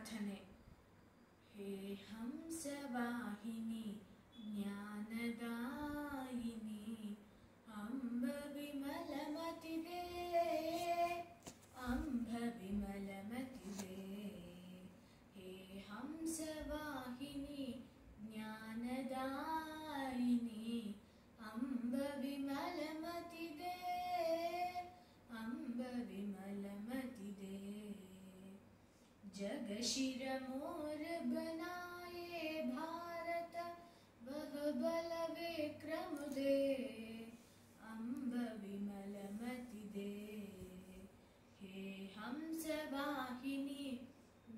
प्रार्थने। हे हंसवाहिनी ज्ञानदायिनी अम्ब विमलमतिदे अम्ब विमलमतिदे। हे हंसवाहिनी ज्ञानदायिनी अम्ब विमलमतिदे अम्ब विमलमतिदे। जग शिरमोर बनाए भारत वह बल विक्रम दे अम्ब विमलमतिदे। हे हंसवाहिनी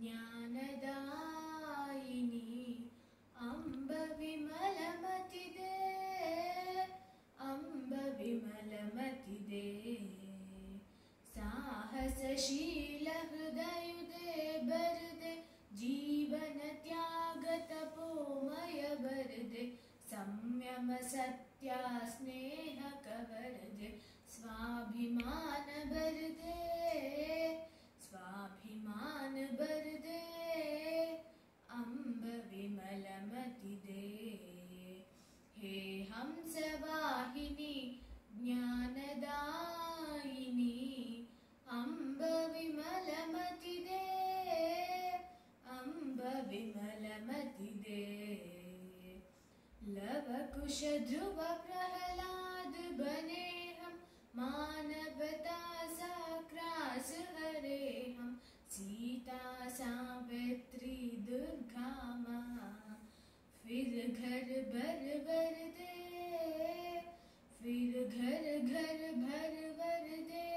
ज्ञानदायिनी अम्ब विमलमतिदे अम्ब विमलमतिदे। साहसशील हृदयुदे बरदे जीवन त्याग तपोमय बरदे संयम सत्या स्नेह कवरदे स्वाभिमान बरदे स्वाभिमान बरदे अम्ब विमलमतिदे। हे हंसवाहिनी ज्ञानदायिनी अम्ब विमलमतिदे अम्ब विमलमतिदे। लवकुश ध्रुव प्रहलाद बने हम मानवता साक्रास हरे हम सीता सावित्री दुर्गा माँ फिर घर भर भर दे फिर घर घर भर भर दे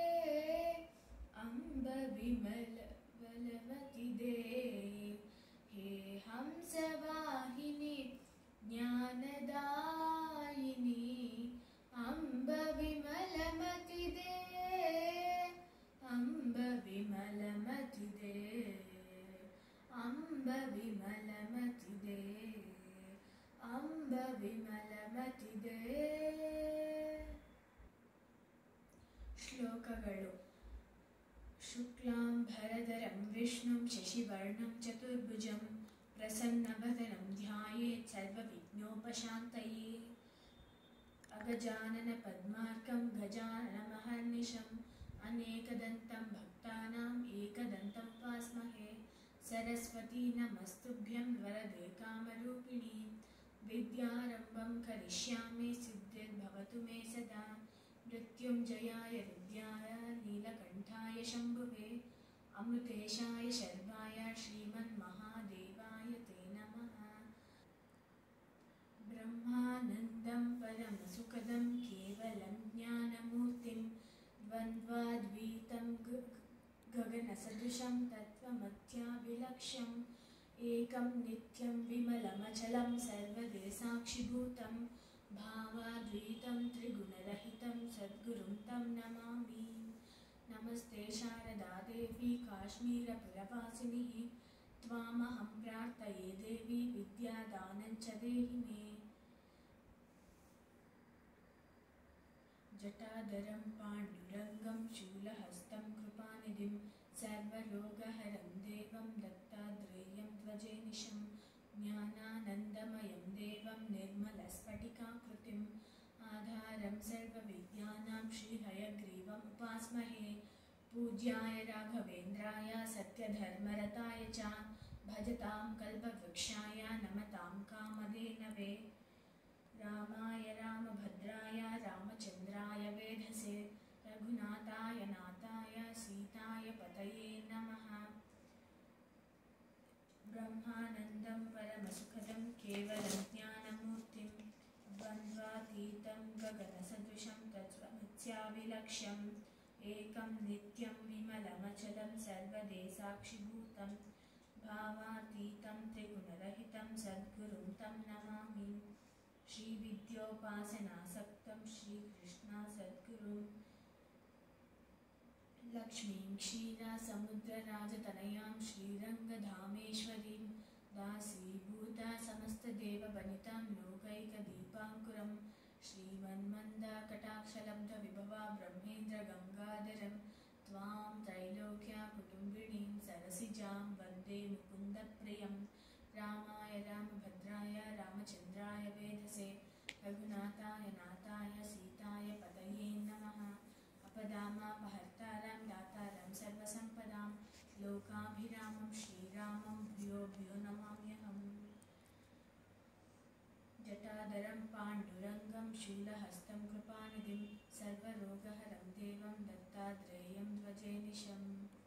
अम्ब विमलमतिदे। हे हंसवाहिनी ज्ञानदायिनी अम्ब विमलमतिदे अम्ब विमलमतिदे अम्ब विमलमतिदे अम्ब विमलमतिदे। श्लोकगळु। शुक्लांभरधरं विष्णुं शशिवर्णं चतुर्भुजं प्रसन्नवदनं ध्यायेत् सर्वविघ्नोपशान्तये। अगजानन पद्मार्कं गजाननमहर्निशम् अनेकदन्तं भक्तानाम् एकदन्तं उपास्महे। सरस्वती नमस्तुभ्यं वरदे कामरूपिणी विद्यारम्भं करिष्यामि सिद्धिर्भवतु मे सदा। मृत्युञ्जयाय विद्याय नीलकण्ठाय शम्भुवे अमृतेशाय शर्वाय श्रीमन्महादेवाय ते नमः। ब्रह्मानन्दं परमसुखदं केवलं ज्ञानमूर्तिं द्वन्द्वाद्वैतं गगनसदृशं तत्त्वमध्याभिलक्ष्यम् एकं नित्यं विमलमचलं सर्वदेसाक्षिभूतं भावाद्वैतं त्रिगुणरहितं सद्गुरुं तं नमामि। नमस्ते शारदा देवी काश्मीरपुरवासिनी त्वामहं प्रार्थये देवी विद्यादानं च देहि मे। जटाधरं पाण्डुरङ्गं शूलहस्तं कृपानिधिं सर्वरोगहरं देवं दत्तात्रेयं ध्वजेनिशं ज्ञानानन्दमयं देवं निर्मलस्फटिकाकृतिम् आधारं सर्वविद्यानां श्रीहयग्रीवम् उपास्महे। पूज्याय राघवेन्द्राय सत्यधर्मरताय च भजतां कल्पवृक्षाय नमतां कामधेनवे। रामाय रामभद्राय रामचन्द्राय वेधसे रघुनाथाय नाथाय सीताय पतये नमः। ब्रह्मानन्दं परमसुखदं केवलं ज्ञानमूर्तिं द्वन्द्वातीतं गगनसदृशं तत्त्वमध्याभिलक्ष्यम् एकं नित्यं विमलमचलं सर्वदेसाक्षिभूतं भावातीतं त्रिगुणरहितं सद्गुरुं तं नमामि। श्रीविद्योपासनासक्तं श्रीकृष्णसद्गुरुं लक्ष्मीं क्षीरसमुद्रराजतनयां श्रीरङ्गधामेश्वरीं दासीभूता समस्तदेववनितां लोकैकदीपाङ्कुरं श्रीमन्मन्दकटाक्षलब्धविभवा ब्रह्मेन्द्रगङ्गाधरं त्वां त्रैलोक्यकुटुम्बिनीं सरसिजां वन्दे वन्दे मुकुन्दप्रियं रामाय रामभद्राय रामचन्द्राय वेधसे रघुनाथाय नाथाय सीताय पतये नमः। अपदामापहर्तारं दातारं सर्वसम्पदां लोकाभिरामं श्रीरामं भूयो भूयो नमाम्यहम्। जटाधरं पाण्डुरङ्गं शूलहस्तं कृपानिधिं सर्वरोगहरं देवं दत्तात्रेयं ध्वजेनिशम्।